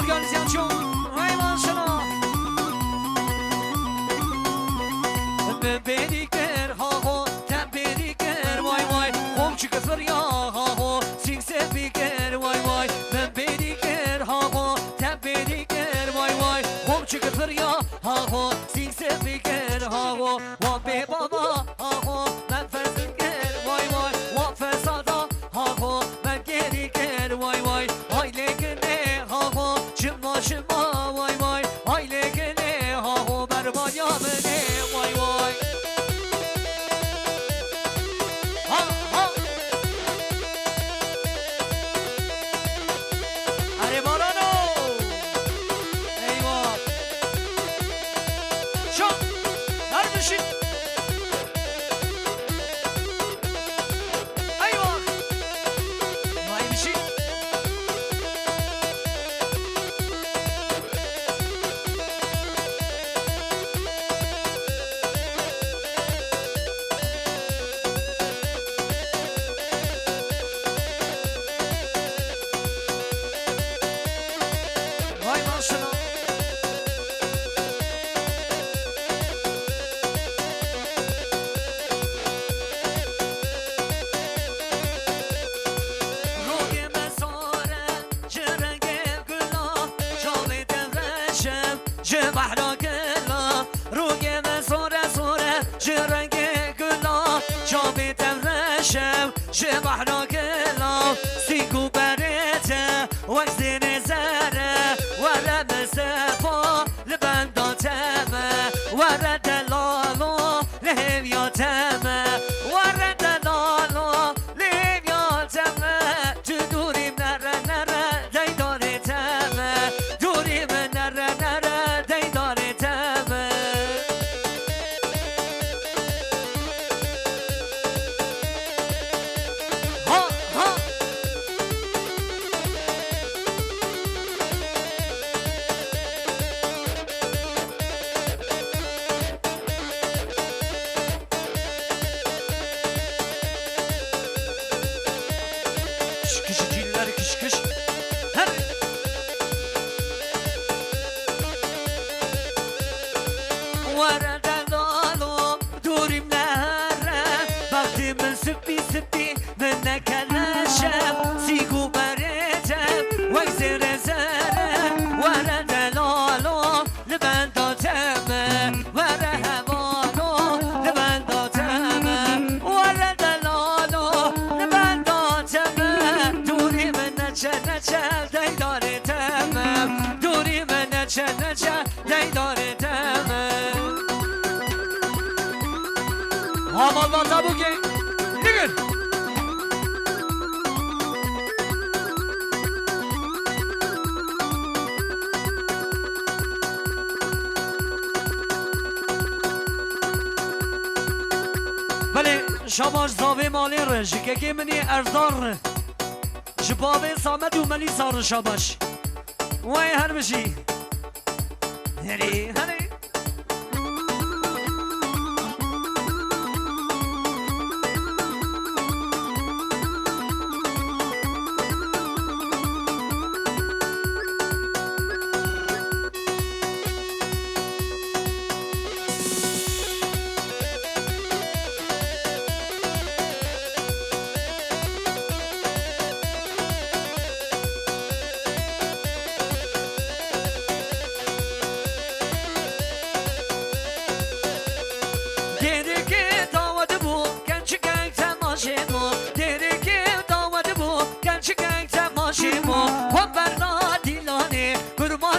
organizasyon. Hay maşallah. Bebekler ha ho, tembellikler vay vay. Komşu kızlar ya ha ho, sinsepikler vay vay. Bebekler ha ho, tembellikler vay vay. Komşu kızlar ya ha ho, sinsepikler ha ho. Vay baba ha ho, ben ferzikler vay vay. Vay fesada ha ho, ben gerikler vay vay. Aile gene ha ho, çıma çıma vay vay. Aile gene ha ho, berban ya beni vay vay. Ha ha. Hadi Marano. Eyvah. Çok. Neredesin? Eyvah. Vay bir şey. Vay maşallah. روی مساره جرنگ گلا جاوی درشم جبهرا گلا روی مساره سوره جرنگ گلا جاوی درشم جبهرا گلا سیگو برته وزن زره ورم سفا لبنداتمه ورد لالو لهویاتمه ورد لالو لهویاتمه تو دوریم نره نره دیداره تمه دوریم نره نره دیداره تمه ها ها Kış kış ciller kış kış. Her. Varada dalo durim nehre Baktimin süppi süppi minne kelleşem Sigu beretem vekzire zere Varada dalo libenda teme Vere hevano libenda teme Varada dalo libenda teme Duri minne çeneçe deydare teme Duri minne çeneçe deydare teme Hamalmata bugün Digin بله شماش زاوی مالی رو جکه منی ارزار جبابه سامد و ملی سار شماش وای هر بشی هری هری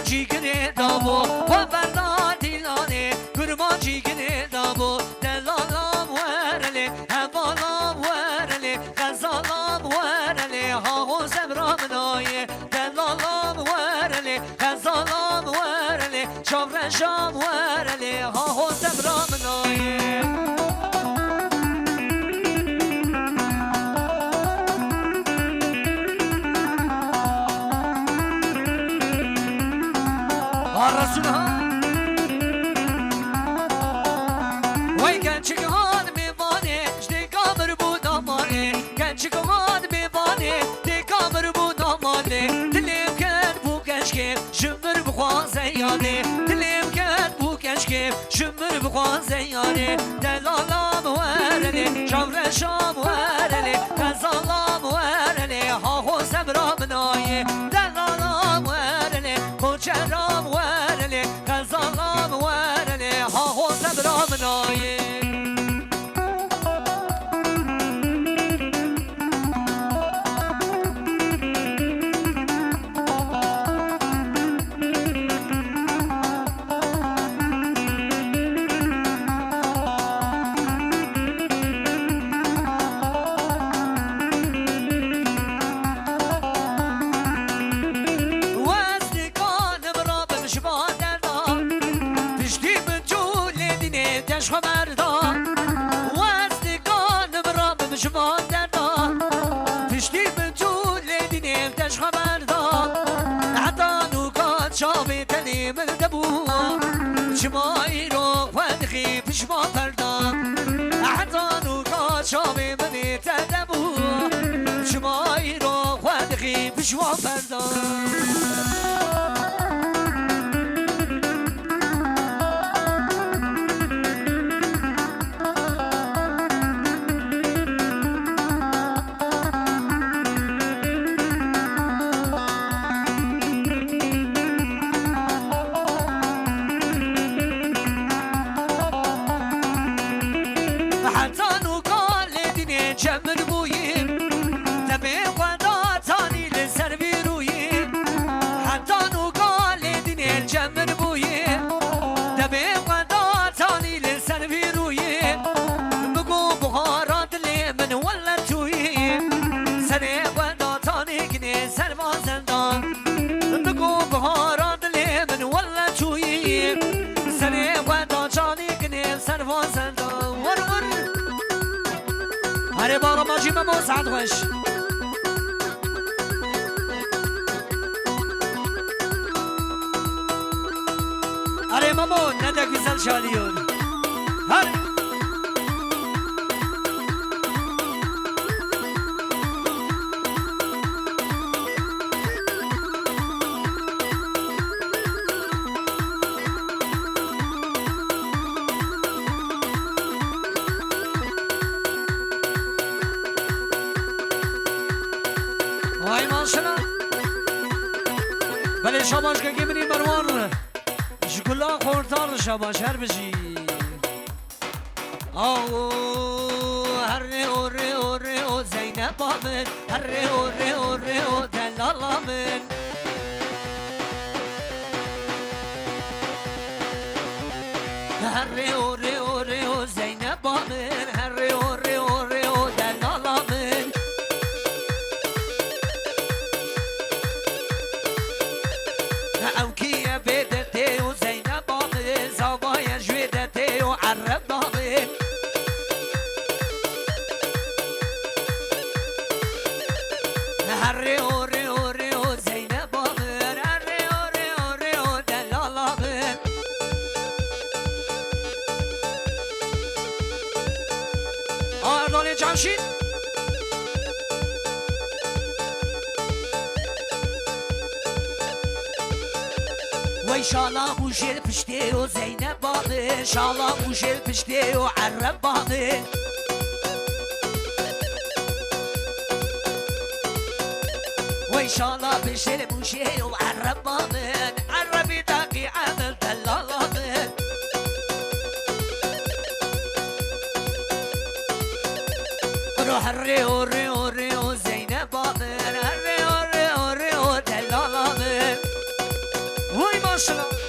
Cigine davo, vaberna dilane, kurma cigine davo, delalam verele, havalam verele, gazalam verele, ha ho zemramnaye, delalam verele, gazalam verele, şavreşam verele, ha ho zemramnaye. Arasına Vay gençlik han mi vane İşte kamır bu damane Gençlik han mi vane De kamır bu damane Dilim ken bu gençke كيف شمر بخوازي ياري دلالام ورلي شمر شام ورلي كزالام ورلي هاهو سمرا مناي دلالام ورلي كوچرام ورلي كزالام ورلي هاهو سمرا مناي شماي رو فدخي فيش ما فردا احضانو كاشامي مني تدبو شماي رو فدخي فيش ما فردا هري بارا ماجي مامو سعد غش هري مامو ندك بزل شاليون هري بله شاباش که گمینی مروان شکلا خورتار شاباش هر بشی هر او زینب آمد هر او دلال آمد هر او زینب آمد هر او دلال آمد او کیه بدته و زینب آمد زابای جویدته و عرب آمد هر او زینب آمد هر او دلال آمد اردال جمشید وای شالا بوشل پشته و زینب باده شالا بوشل پشته و عرب باده وای شالا بشل بوشه و عرب باده عربی داقی عمل دلالاده رو هر او زینب باده هر او دلالاده وای ماشاءالله